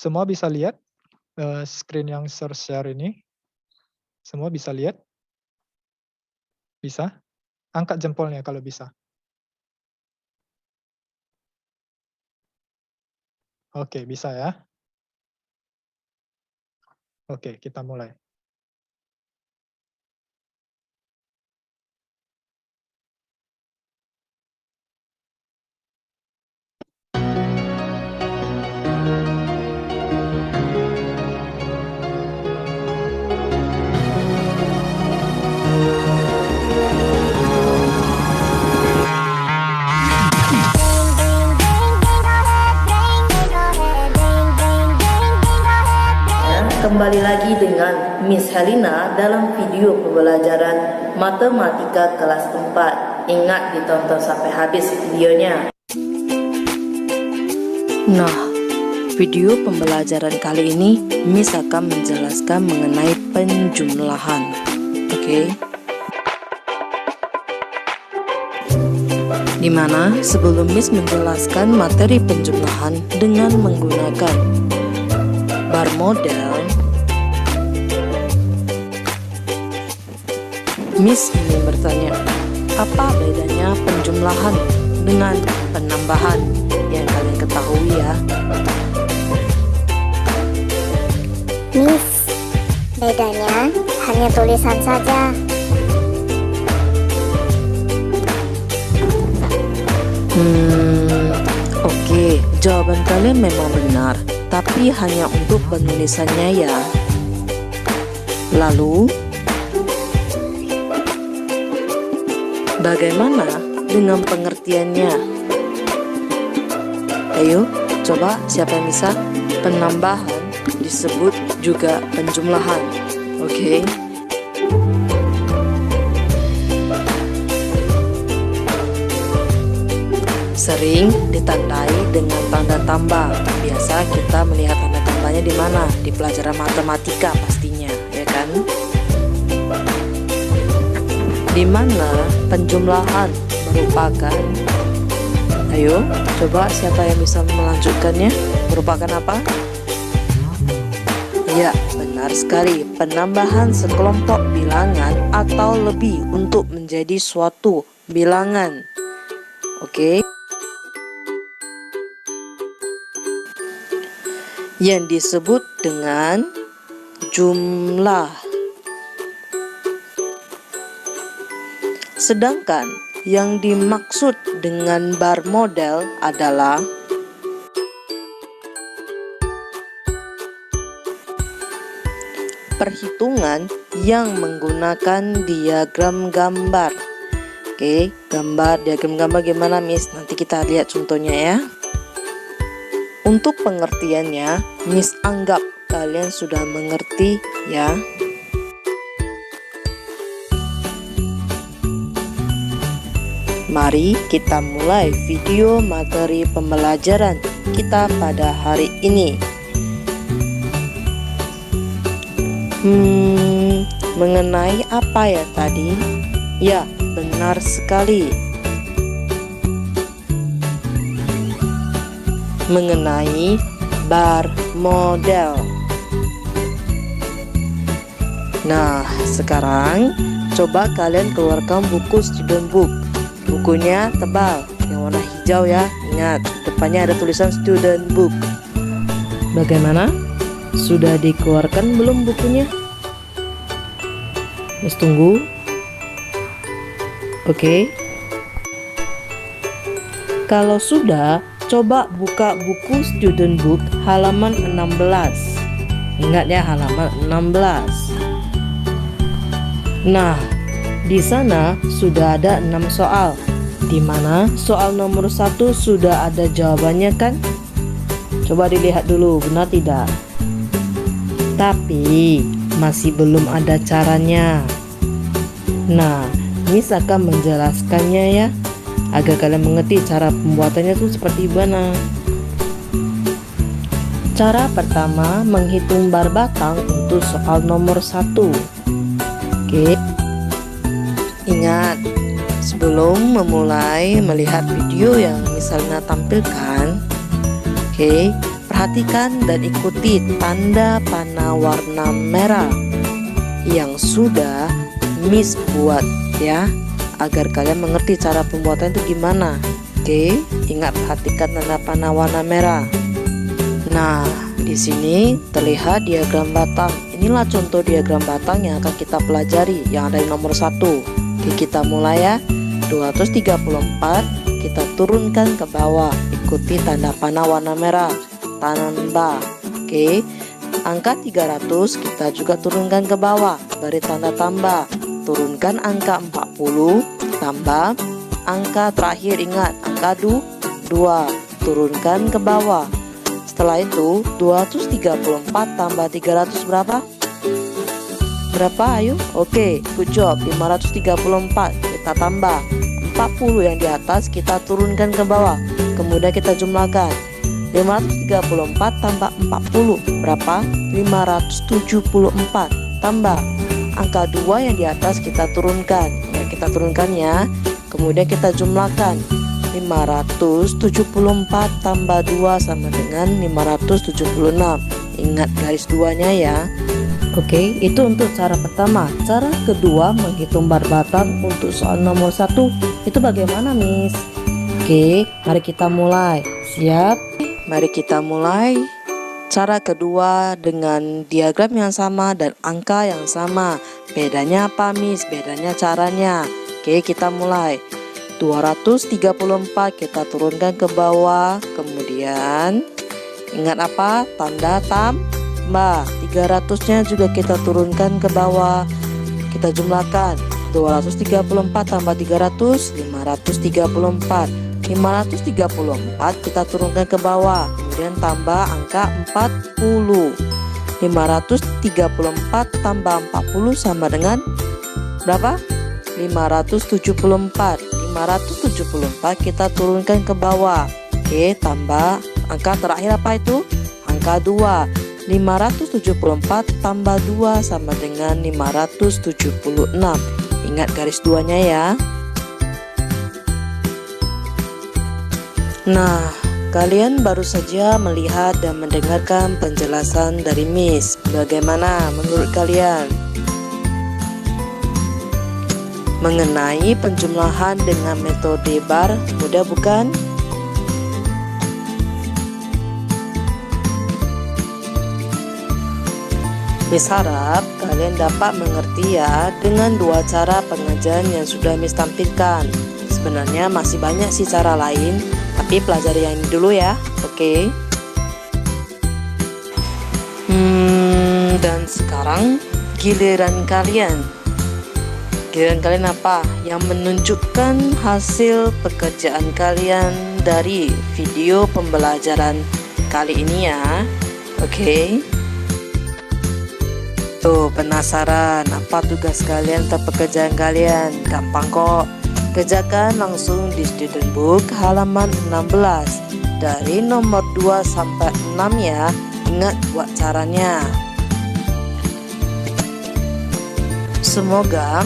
Semua bisa lihat, screen yang share ini? Semua bisa lihat? Bisa? Angkat jempolnya kalau bisa. Oke, bisa ya? Oke, kita mulai. Kembali lagi dengan Miss Helena dalam video pembelajaran matematika kelas 4. Ingat ditonton sampai habis videonya. Nah, video pembelajaran kali ini Miss akan menjelaskan mengenai penjumlahan. Oke. Dimana sebelum Miss menjelaskan materi penjumlahan dengan menggunakan bar model, Miss ingin bertanya, apa bedanya penjumlahan dengan penambahan yang kalian ketahui ya? Miss, bedanya hanya tulisan saja. Oke, jawaban kalian memang benar, tapi hanya untuk penulisannya ya. Lalu, bagaimana dengan pengertiannya? Ayo, coba siapa yang bisa? Penambahan disebut juga penjumlahan. Oke. Sering ditandai dengan tanda tambah. Biasa kita melihat tanda tambahnya di mana? Di pelajaran matematika pastinya, ya kan? Di mana penjumlahan merupakan, ayo coba siapa yang bisa melanjutkannya, merupakan apa? Ya, benar sekali, penambahan sekelompok bilangan atau lebih untuk menjadi suatu bilangan. Oke. Yang disebut dengan jumlah. Sedangkan yang dimaksud dengan bar model adalah perhitungan yang menggunakan diagram gambar. Oke, diagram gambar gimana Miss? Nanti kita lihat contohnya ya. Untuk pengertiannya, Miss anggap kalian sudah mengerti ya. Mari kita mulai video materi pembelajaran kita pada hari ini. Mengenai apa ya tadi? Ya, benar sekali. Mengenai bar model. Nah, sekarang coba kalian keluarkan buku student book. Bukunya tebal, yang warna hijau ya. Ingat, depannya ada tulisan student book. Bagaimana? Sudah dikeluarkan belum bukunya? Mas tunggu. Oke. Kalau sudah, coba buka buku student book halaman 16. Ingat ya, halaman 16. Nah, di sana sudah ada 6 soal. Di mana soal nomor 1 sudah ada jawabannya kan? Coba dilihat dulu, benar tidak? Tapi masih belum ada caranya. Nah, Miss akan menjelaskannya ya, agar kalian mengerti cara pembuatannya itu seperti mana. Cara pertama, menghitung bar batang untuk soal nomor 1. Oke. Ingat, sebelum memulai melihat video yang misalnya tampilkan, oke, Perhatikan dan ikuti tanda panah warna merah yang sudah Miss buat ya, agar kalian mengerti cara pembuatan itu gimana. Oke, ingat perhatikan tanda panah warna merah. Nah, di sini terlihat diagram batang. Inilah contoh diagram batang yang akan kita pelajari yang ada di nomor 1. Oke, kita mulai ya. 234 kita turunkan ke bawah, ikuti tanda panah warna merah, tambah. Oke, angka 300 kita juga turunkan ke bawah, beri tanda tambah. Turunkan angka 40, tambah angka terakhir, ingat angka 2, turunkan ke bawah. Setelah itu 234 tambah 300 berapa? Berapa? Ayo. Oke, good job. 534 kita tambah 40 yang di atas kita turunkan ke bawah. Kemudian kita jumlahkan. 534 tambah 40 berapa? 574 tambah angka 2 yang di atas kita turunkan. Ya, kita turunkan ya. Kemudian kita jumlahkan. 574 tambah 2 sama dengan 576. Ingat garis 2-nya ya. Oke, itu untuk cara pertama. Cara kedua menghitung bar batang untuk soal nomor 1 itu bagaimana, Miss? Oke, mari kita mulai. Siap? Mari kita mulai. Cara kedua dengan diagram yang sama dan angka yang sama. Bedanya apa, Miss? Bedanya caranya. Oke, kita mulai. 234 kita turunkan ke bawah. Kemudian ingat apa? Tanda tambah. 300-nya juga kita turunkan ke bawah. Kita jumlahkan. 234 tambah 300, 534. 534 kita turunkan ke bawah. Kemudian tambah angka 40. 534 tambah 40 sama dengan berapa? 574. 574 kita turunkan ke bawah. Oke, tambah angka terakhir apa itu? Angka 2. 574 tambah 2 sama dengan 576. Ingat garis 2-nya ya. Nah, kalian baru saja melihat dan mendengarkan penjelasan dari Miss. Bagaimana menurut kalian? Mengenai penjumlahan dengan metode bar, mudah bukan? Miss harap kalian dapat mengerti ya dengan 2 cara pengajaran yang sudah Miss tampilkan. Sebenarnya masih banyak sih cara lain, tapi pelajari yang ini dulu ya, oke? Dan sekarang giliran kalian. Giliran kalian apa? Yang menunjukkan hasil pekerjaan kalian dari video pembelajaran kali ini ya, oke? Tuh, penasaran apa tugas kalian atau pekerjaan kalian? Gampang kok. Kerjakan langsung di student book halaman 16 dari nomor 2 sampai 6 ya. Ingat buat caranya. Semoga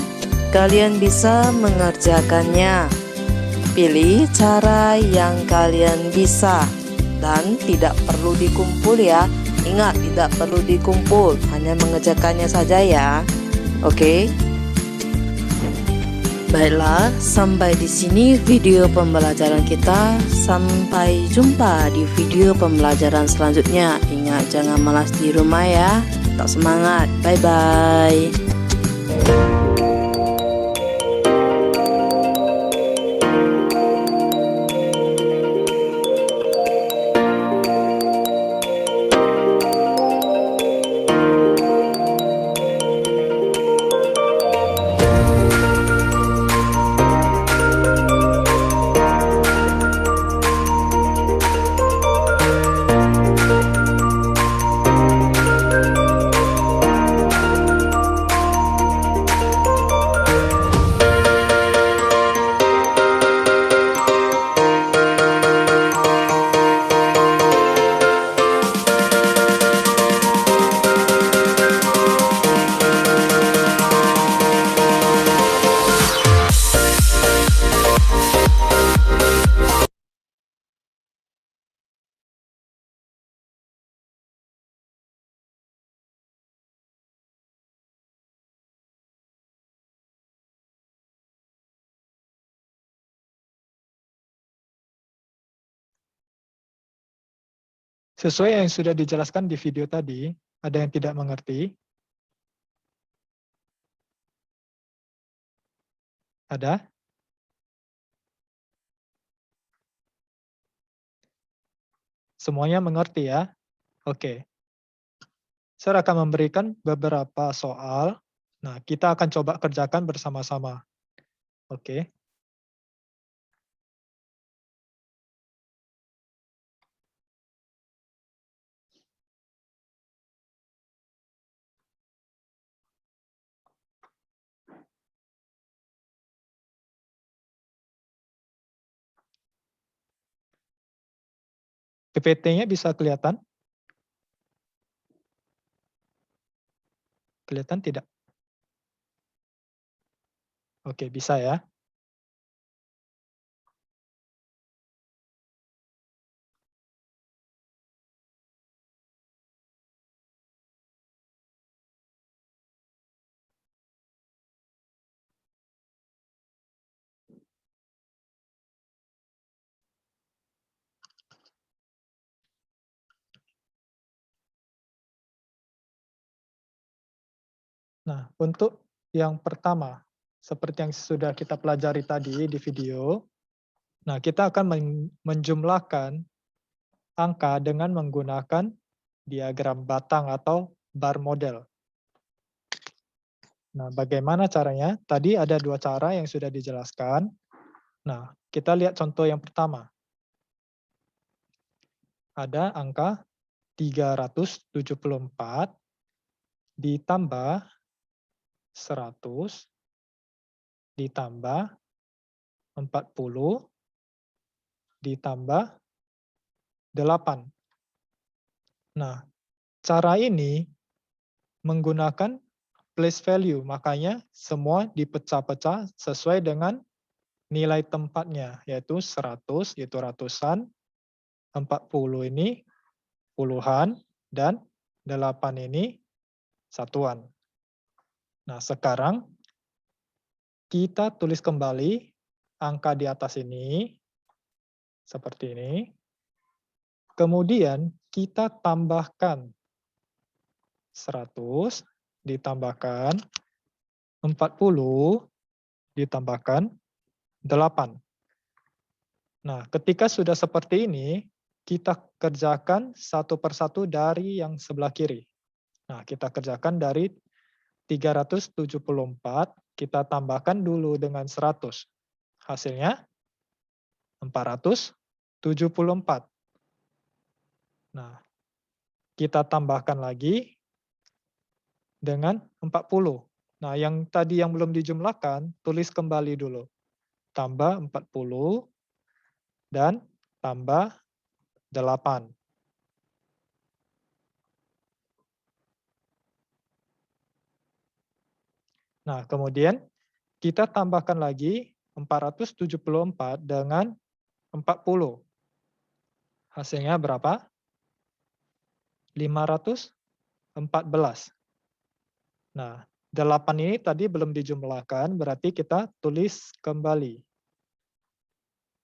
kalian bisa mengerjakannya. Pilih cara yang kalian bisa dan tidak perlu dikumpul ya. Ingat, tidak perlu dikumpul, hanya mengerjakannya saja ya. Oke. Baiklah, sampai di sini video pembelajaran kita. Sampai jumpa di video pembelajaran selanjutnya. Ingat, jangan malas di rumah ya. Tetap semangat. Bye bye. Sesuai yang sudah dijelaskan di video tadi, ada yang tidak mengerti? Ada? Semuanya mengerti ya? Oke. Saya akan memberikan beberapa soal. Nah, kita akan coba kerjakan bersama-sama. Oke. PPT-nya bisa kelihatan? Kelihatan tidak? Oke, bisa ya. Nah, untuk yang pertama, seperti yang sudah kita pelajari tadi di video, nah kita akan menjumlahkan angka dengan menggunakan diagram batang atau bar model. Nah, bagaimana caranya? Tadi ada dua cara yang sudah dijelaskan. Nah, kita lihat contoh yang pertama. Ada angka 374 ditambah 100 ditambah 40 ditambah 8. Nah, cara ini menggunakan place value, makanya semua dipecah-pecah sesuai dengan nilai tempatnya, yaitu 100 itu ratusan, 40 ini puluhan, dan 8 ini satuan. Nah, sekarang kita tulis kembali angka di atas ini, seperti ini. Kemudian kita tambahkan 100, ditambahkan 40, ditambahkan 8. Nah, ketika sudah seperti ini, kita kerjakan satu persatu dari yang sebelah kiri. Nah, kita kerjakan dari 374, kita tambahkan dulu dengan 100. Hasilnya 474. Nah, kita tambahkan lagi dengan 40. Nah, yang tadi yang belum dijumlahkan, tulis kembali dulu. Tambah 40 dan tambah 8. Nah, kemudian kita tambahkan lagi 474 dengan 40. Hasilnya berapa? 514. Nah, 8 ini tadi belum dijumlahkan, berarti kita tulis kembali.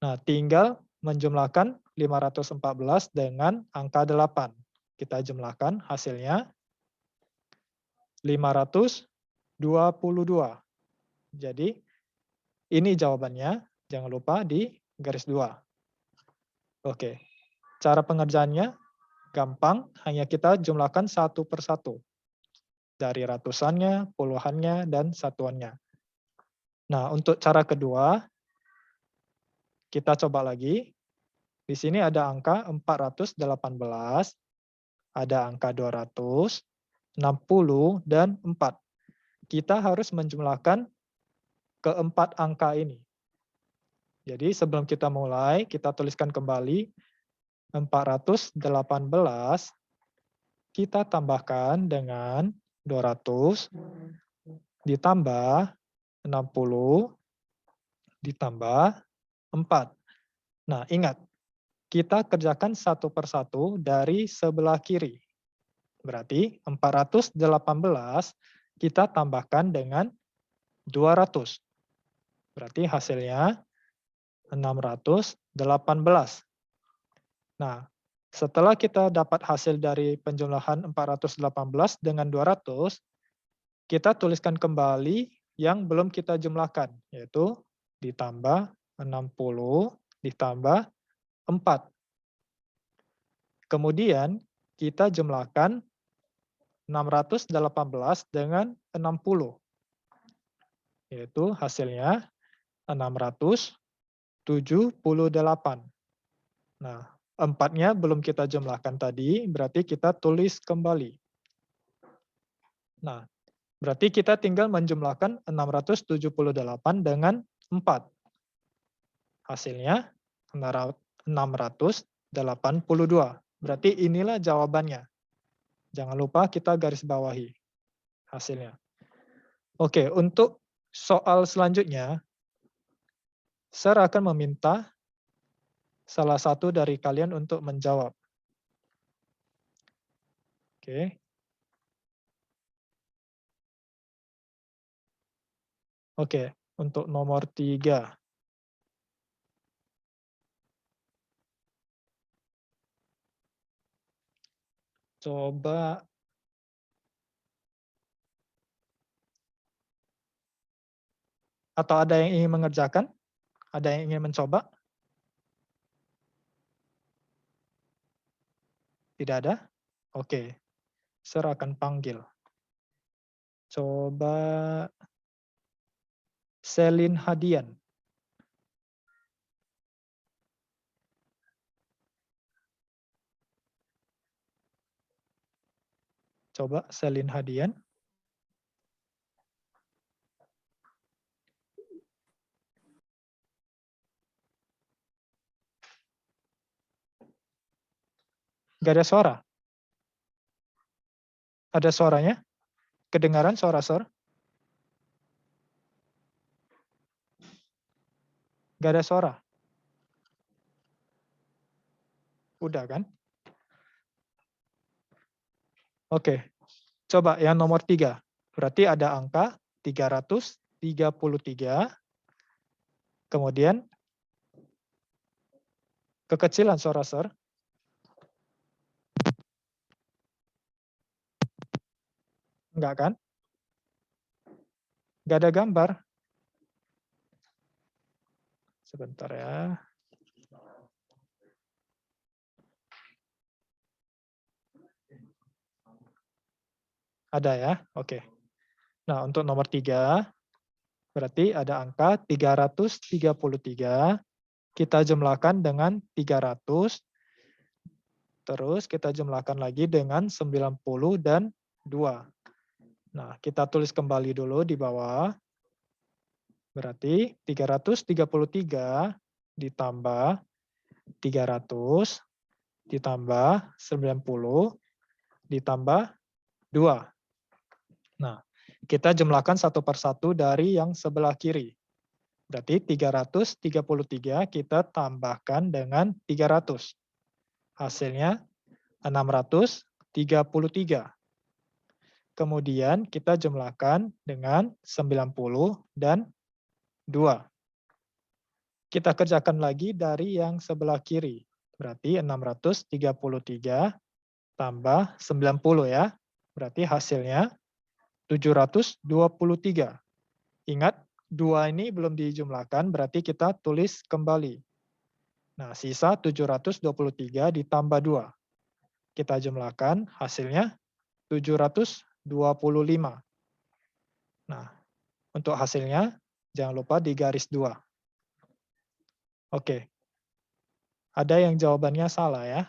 Nah, tinggal menjumlahkan 514 dengan angka 8. Kita jumlahkan hasilnya 522. Jadi, ini jawabannya. Jangan lupa di garis 2. Oke, cara pengerjaannya gampang, hanya kita jumlahkan satu persatu. Dari ratusannya, puluhannya, dan satuannya. Nah, untuk cara kedua, kita coba lagi. Di sini ada angka 418, ada angka 200, 60, dan 4. Kita harus menjumlahkan keempat angka ini. Jadi sebelum kita mulai, kita tuliskan kembali 418, kita tambahkan dengan 200, ditambah 60, ditambah 4. Nah, ingat, kita kerjakan satu persatu dari sebelah kiri. Berarti 418 kita tambahkan dengan 200. Berarti hasilnya 618. Nah, Setelah kita dapat hasil dari penjumlahan 418 dengan 200, kita tuliskan kembali yang belum kita jumlahkan, yaitu ditambah 60 ditambah 4. Kemudian kita jumlahkan 618 dengan 60, yaitu hasilnya 678. Nah, 4-nya belum kita jumlahkan tadi, berarti kita tulis kembali. Nah, berarti kita tinggal menjumlahkan 678 dengan 4. Hasilnya 682. Berarti inilah jawabannya. Jangan lupa kita garis bawahi hasilnya. Oke, untuk soal selanjutnya, saya akan meminta salah satu dari kalian untuk menjawab. Oke. Oke, untuk nomor 3. Coba atau ada yang ingin mengerjakan? Ada yang ingin mencoba? Tidak ada? Oke, saya akan panggil. Coba Selin Hadian. Coba Selin Hadian. Gak ada suara? Ada suaranya? Kedengaran suara-suara? Gak ada suara? Udah kan? Oke, coba yang nomor 3. Berarti ada angka 333, kemudian kekecilan suara-suara. Enggak kan? Enggak ada gambar. Sebentar ya. Ada ya? Oke. Nah, untuk nomor 3, berarti ada angka 333, kita jumlahkan dengan 300, terus kita jumlahkan lagi dengan 90 dan 2. Nah, kita tulis kembali dulu di bawah. Berarti 333 ditambah 300 ditambah 90 ditambah 2. Nah, kita jumlahkan satu persatu dari yang sebelah kiri. Berarti 333 kita tambahkan dengan 300. Hasilnya 633. Kemudian kita jumlahkan dengan 90 dan 2. Kita kerjakan lagi dari yang sebelah kiri. Berarti 633 tambah 90 ya. Berarti hasilnya 723. Ingat, 2 ini belum dijumlahkan, berarti kita tulis kembali. Nah, sisa 723 ditambah 2. Kita jumlahkan, hasilnya 725. Nah, untuk hasilnya, jangan lupa digaris 2. Oke. Ada yang jawabannya salah ya?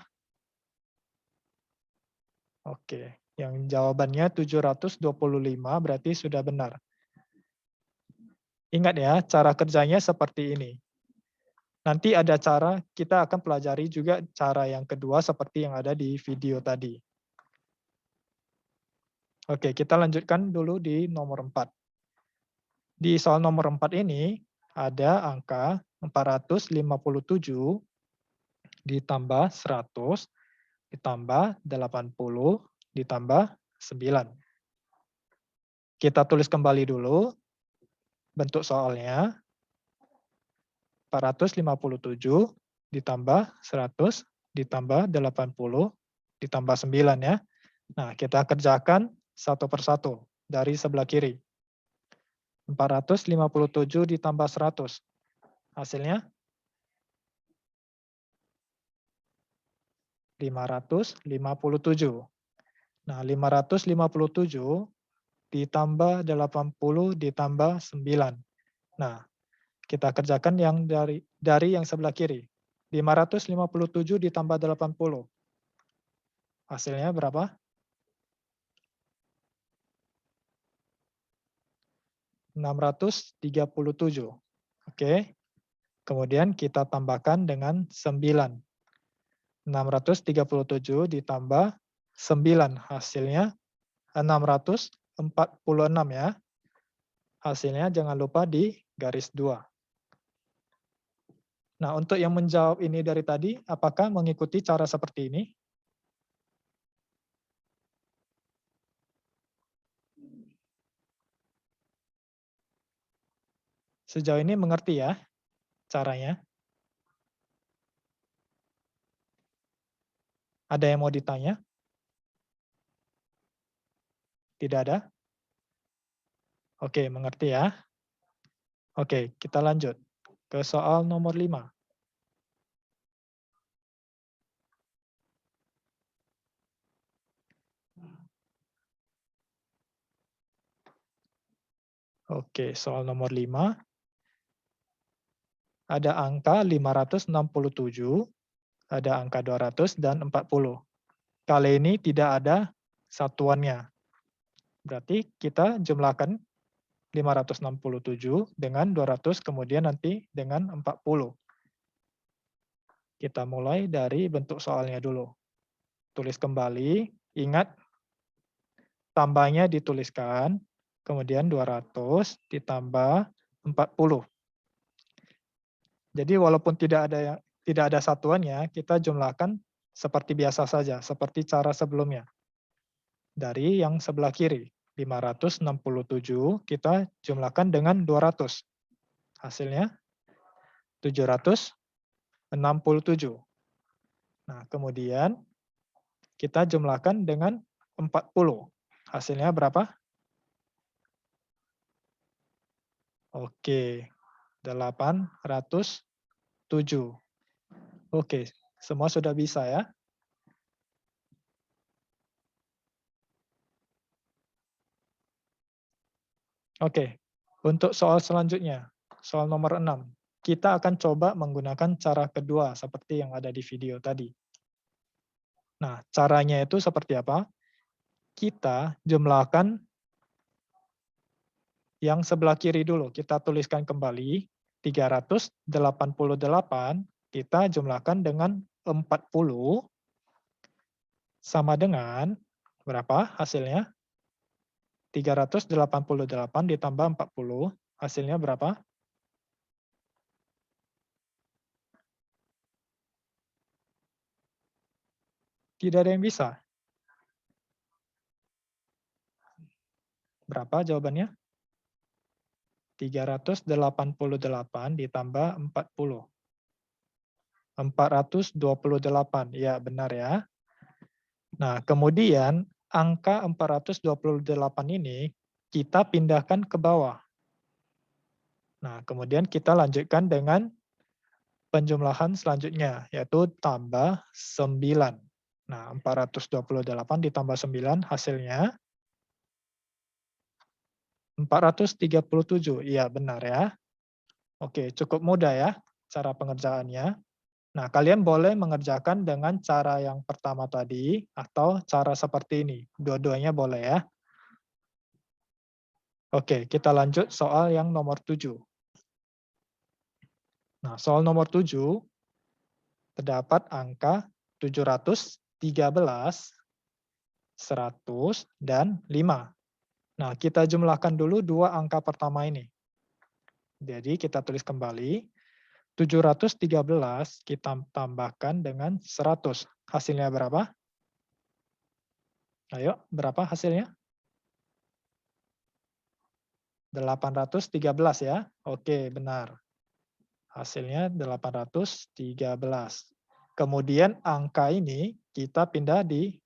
Oke. Yang jawabannya 725 berarti sudah benar. Ingat ya, cara kerjanya seperti ini. Nanti ada cara, kita akan pelajari juga cara yang kedua seperti yang ada di video tadi. Oke, kita lanjutkan dulu di nomor 4. Di soal nomor 4 ini, ada angka 457 ditambah 100 ditambah 80 ditambah 9. Kita tulis kembali dulu bentuk soalnya. 457 ditambah 100 ditambah 80 ditambah 9 ya. Nah, kita kerjakan satu persatu dari sebelah kiri. 457 ditambah 100. Hasilnya 557. Nah, 557 ditambah 80 ditambah 9. Nah, kita kerjakan yang dari yang sebelah kiri. 557 ditambah 80. Hasilnya berapa? 637. Oke. Kemudian kita tambahkan dengan 9. 637 ditambah 9. Hasilnya 646 ya. Hasilnya jangan lupa di garis 2. Nah, untuk yang menjawab ini dari tadi, apakah mengikuti cara seperti ini? Sejauh ini mengerti ya caranya? Ada yang mau ditanya? Tidak ada? Oke, mengerti ya. Oke, kita lanjut ke soal nomor 5. Oke, soal nomor 5. Ada angka 567, ada angka 200, dan 40. Kali ini tidak ada satuannya. Berarti kita jumlahkan 567 dengan 200, kemudian nanti dengan 40. Kita mulai dari bentuk soalnya dulu. Tulis kembali, ingat tambahnya dituliskan, kemudian 200 ditambah 40. Jadi walaupun tidak ada satuannya, kita jumlahkan seperti biasa saja, seperti cara sebelumnya. Dari yang sebelah kiri, 567 kita jumlahkan dengan 200. Hasilnya 767. Nah, kemudian kita jumlahkan dengan 40. Hasilnya berapa? Oke, 807. Oke, semua sudah bisa ya? Oke, untuk soal selanjutnya, soal nomor 6. Kita akan coba menggunakan cara kedua seperti yang ada di video tadi. Nah, caranya itu seperti apa? Kita jumlahkan yang sebelah kiri dulu. Kita tuliskan kembali, 388 kita jumlahkan dengan 40 sama dengan berapa hasilnya? 388 ditambah 40, hasilnya berapa? Tidak ada yang bisa. Berapa jawabannya? 388 ditambah 40. 428, ya benar ya. Nah, kemudian angka 428 ini kita pindahkan ke bawah. Nah, kemudian kita lanjutkan dengan penjumlahan selanjutnya, yaitu tambah 9. Nah, 428 ditambah 9 hasilnya 437. Iya, benar ya. Oke, cukup mudah ya cara pengerjaannya. Nah, kalian boleh mengerjakan dengan cara yang pertama tadi atau cara seperti ini. Dua-duanya boleh ya. Oke, kita lanjut soal yang nomor 7. Nah, soal nomor 7 terdapat angka 713, 100, dan 5. Nah, kita jumlahkan dulu dua angka pertama ini. Jadi kita tulis kembali, 713 kita tambahkan dengan 100. Hasilnya berapa? Ayo, berapa hasilnya? 813 ya. Oke, benar. Hasilnya 813. Kemudian angka ini kita pindah di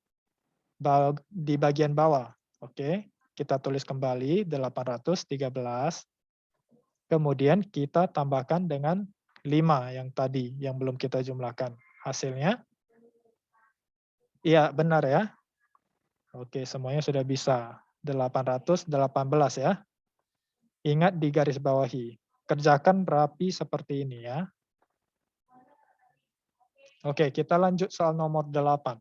bagian bawah. Oke, kita tulis kembali 813. Kemudian kita tambahkan dengan 5 yang tadi, yang belum kita jumlahkan. Hasilnya, iya benar ya. Oke, semuanya sudah bisa. 818 ya. Ingat di garis bawahi. Kerjakan rapi seperti ini ya. Oke, kita lanjut soal nomor 8.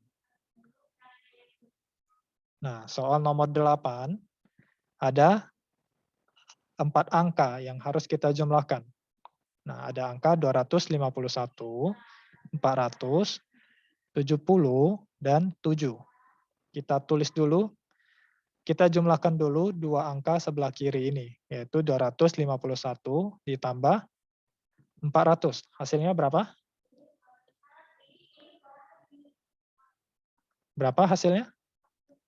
Nah, soal nomor 8 ada 4 angka yang harus kita jumlahkan. Nah, ada angka 251, 400, 70, dan 7. Kita tulis dulu, kita jumlahkan dulu dua angka sebelah kiri ini, yaitu 251 ditambah 400. Hasilnya berapa? Berapa hasilnya?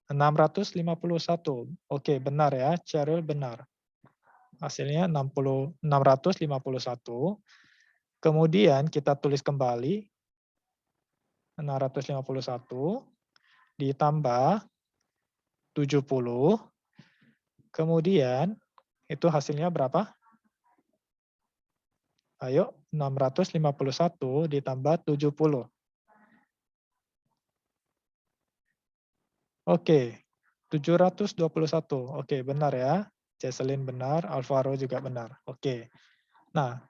651. Oke, benar ya, Cheryl benar. Hasilnya 651. Kemudian kita tulis kembali 651 ditambah 70. Kemudian itu hasilnya berapa? Ayo, 651 ditambah 70. Oke, 721. Oke, benar ya. Jesselyn benar, Alvaro juga benar. Oke. Nah,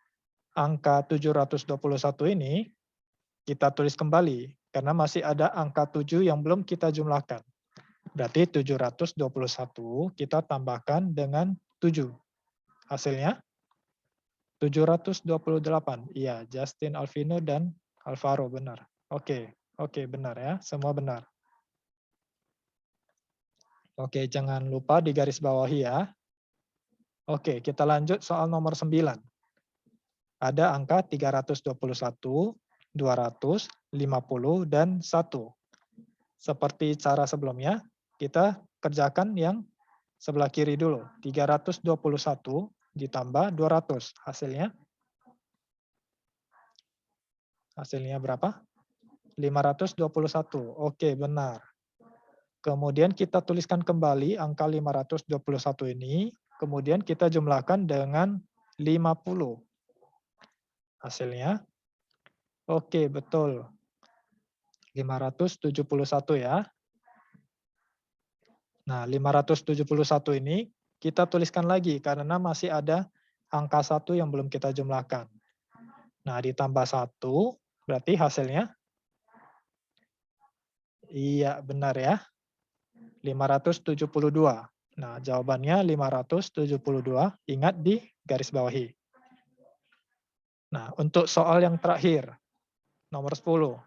angka 721 ini kita tulis kembali karena masih ada angka 7 yang belum kita jumlahkan. Berarti 721 kita tambahkan dengan 7. Hasilnya 728. Iya, Justin, Alvino, dan Alvaro benar. Oke, benar ya. Semua benar. Oke, jangan lupa di garis bawahi ya. Oke, kita lanjut soal nomor 9. Ada angka 321, 250, dan 1. Seperti cara sebelumnya, kita kerjakan yang sebelah kiri dulu. 321 ditambah 200. Hasilnya berapa? 521. Oke, benar. Kemudian kita tuliskan kembali angka 521 ini, kemudian kita jumlahkan dengan 50. Hasilnya, oke, betul. 571 ya. Nah, 571 ini kita tuliskan lagi karena masih ada angka 1 yang belum kita jumlahkan. Nah, ditambah 1, berarti hasilnya? Iya, benar ya. 572. Nah, jawabannya 572. Ingat di garis bawahi. Nah, untuk soal yang terakhir, nomor 10.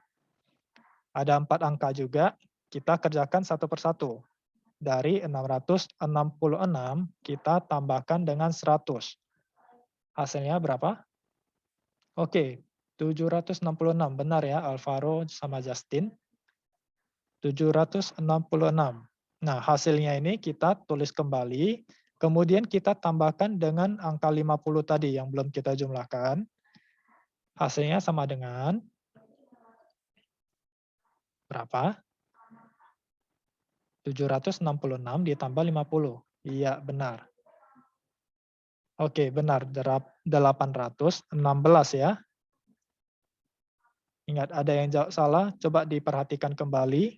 Ada 4 angka juga, kita kerjakan satu persatu. Dari 666, kita tambahkan dengan 100. Hasilnya berapa? Oke, 766. Benar ya, Alvaro sama Justin. 766. Nah, hasilnya ini kita tulis kembali, kemudian kita tambahkan dengan angka 50 tadi yang belum kita jumlahkan. Hasilnya sama dengan berapa? 766 ditambah 50. Iya, benar. Oke, benar. 816 ya. Ingat, ada yang jawab salah, coba diperhatikan kembali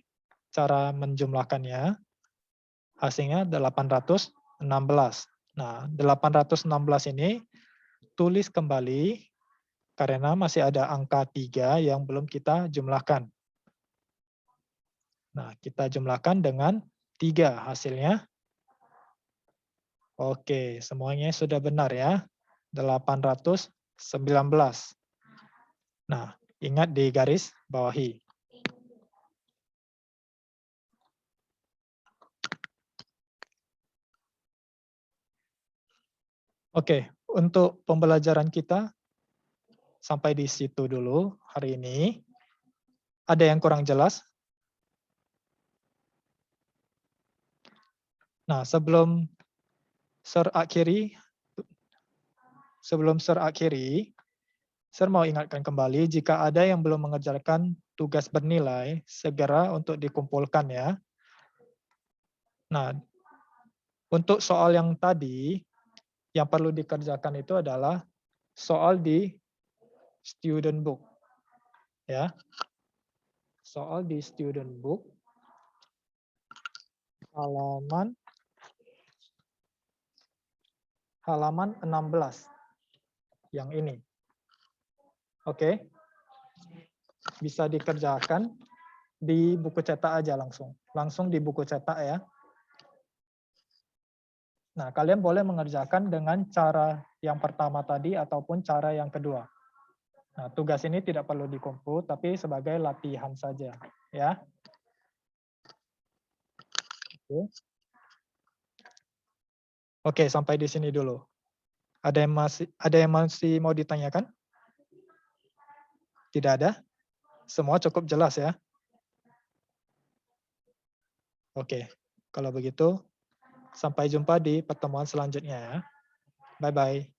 cara menjumlahkannya. Hasilnya 816. Nah, 816 ini tulis kembali karena masih ada angka 3 yang belum kita jumlahkan. Nah, kita jumlahkan dengan 3 hasilnya. Oke, semuanya sudah benar ya. 819. Nah, ingat di garis bawahi. Oke, untuk pembelajaran kita sampai di situ dulu hari ini. Ada yang kurang jelas? Nah, sebelum Sir akhiri, Saya mau ingatkan kembali, jika ada yang belum mengerjakan tugas bernilai, segera untuk dikumpulkan ya. Nah, untuk soal yang tadi, yang perlu dikerjakan itu adalah soal di student book. Ya. Soal di student book, halaman 16. Yang ini. Oke. Bisa dikerjakan di buku cetak aja langsung. Langsung di buku cetak ya. Nah, kalian boleh mengerjakan dengan cara yang pertama tadi ataupun cara yang kedua. Nah, tugas ini tidak perlu dikumpul, tapi sebagai latihan saja, ya. Oke, sampai di sini dulu. Ada yang masih mau ditanyakan? Tidak ada? Semua cukup jelas ya? Oke, kalau begitu sampai jumpa di pertemuan selanjutnya ya. Bye-bye.